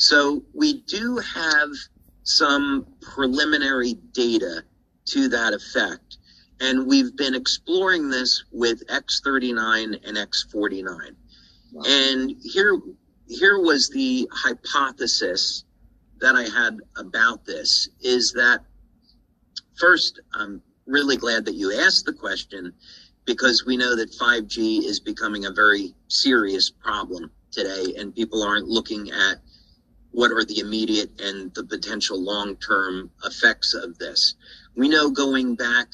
So we do have some preliminary data to that effect. And we've been exploring this with X39 and X49. Wow. And here was the hypothesis that I had about this, is that first, I'm really glad that you asked the question, because we know that 5G is becoming a very serious problem today, and people aren't looking at what are the immediate and the potential long-term effects of this. We know going back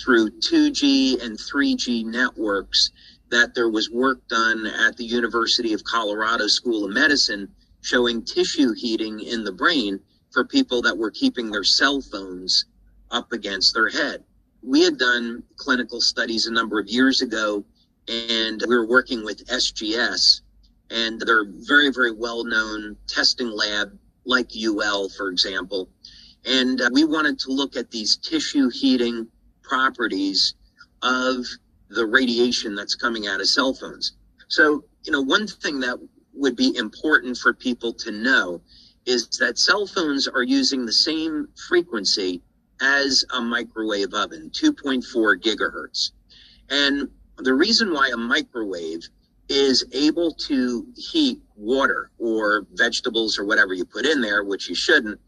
through 2G and 3G networks that there was work done at the University of Colorado School of Medicine showing tissue heating in the brain for people that were keeping their cell phones up against their head. We had done clinical studies a number of years ago, and we were working with SGS, and they're a very, very well-known testing lab like UL, for example. And we wanted to look at these tissue heating properties of the radiation that's coming out of cell phones. So, one thing that would be important for people to know is that cell phones are using the same frequency as a microwave oven, 2.4 gigahertz. And the reason why a microwave is able to heat water or vegetables or whatever you put in there, which you shouldn't,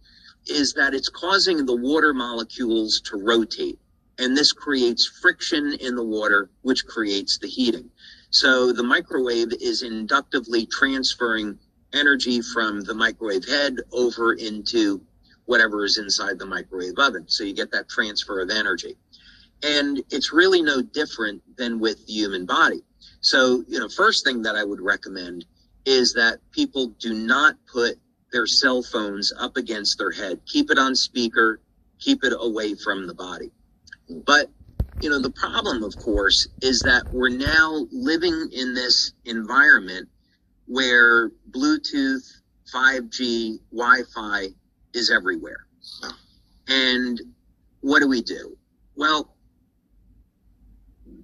is that it's causing the water molecules to rotate. And this creates friction in the water, which creates the heating. So the microwave is inductively transferring energy from the microwave head over into whatever is inside the microwave oven. So you get that transfer of energy. And it's really no different than with the human body. So, first thing that I would recommend is that people do not put their cell phones up against their head. Keep it on speaker, keep it away from the body. But, the problem, of course, is that we're now living in this environment where Bluetooth, 5G, Wi-Fi is everywhere. And what do? Well,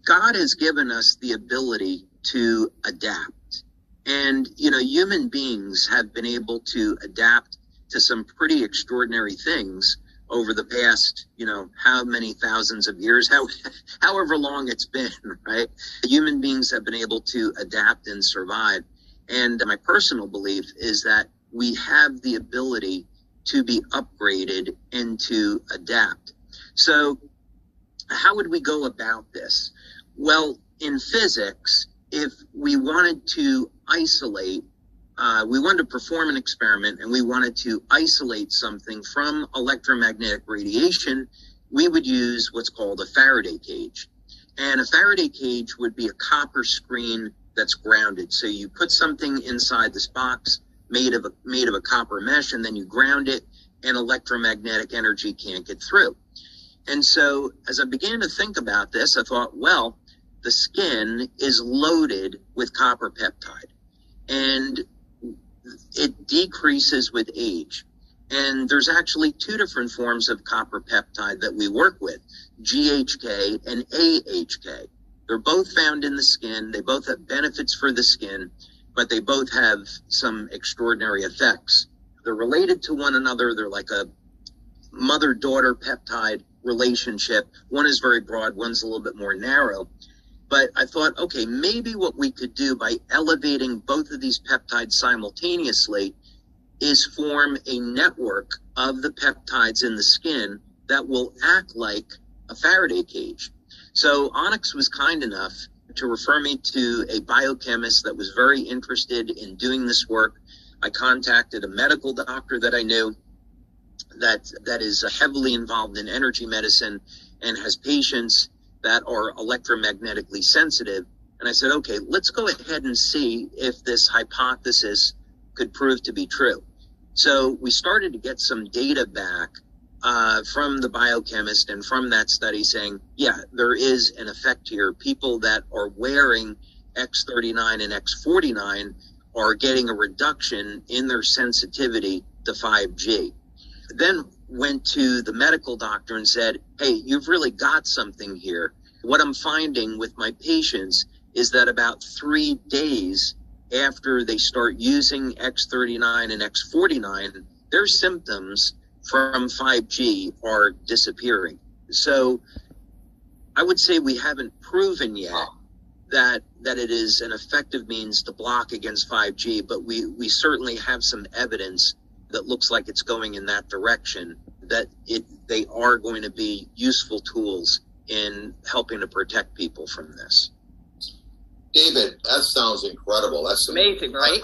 God has given us the ability to adapt. And, human beings have been able to adapt to some pretty extraordinary things over the past, how many thousands of years, however long it's been, right? Human beings have been able to adapt and survive. And my personal belief is that we have the ability to be upgraded and to adapt. So how would we go about this? Well, in physics, if we wanted to isolate, we wanted to perform an experiment and we wanted to isolate something from electromagnetic radiation, we would use what's called a Faraday cage. And a Faraday cage would be a copper screen that's grounded. So you put something inside this box made of a copper mesh, and then you ground it, and electromagnetic energy can't get through. And so as I began to think about this, I thought, well, the skin is loaded with copper peptide, and it decreases with age. And there's actually two different forms of copper peptide that we work with, GHK and AHK. They're both found in the skin. They both have benefits for the skin, but they both have some extraordinary effects. They're related to one another. They're like a mother-daughter peptide relationship. One is very broad, one's a little bit more narrow. But I thought, okay, maybe what we could do by elevating both of these peptides simultaneously is form a network of the peptides in the skin that will act like a Faraday cage. So Onyx was kind enough to refer me to a biochemist that was very interested in doing this work. I contacted a medical doctor that I knew that is heavily involved in energy medicine and has patients that are electromagnetically sensitive. And I said, okay, let's go ahead and see if this hypothesis could prove to be true. So we started to get some data back from the biochemist and from that study saying, yeah, there is an effect here. People that are wearing X39 and X49 are getting a reduction in their sensitivity to 5G. Then went to the medical doctor and said, hey, you've really got something here. What I'm finding with my patients is that about 3 days after they start using X39 and X49, their symptoms from 5G are disappearing. So I would say we haven't proven yet that it is an effective means to block against 5G, but we certainly have some evidence that looks like it's going in that direction, that they are going to be useful tools in helping to protect people from this. David, that sounds incredible. That's amazing, right?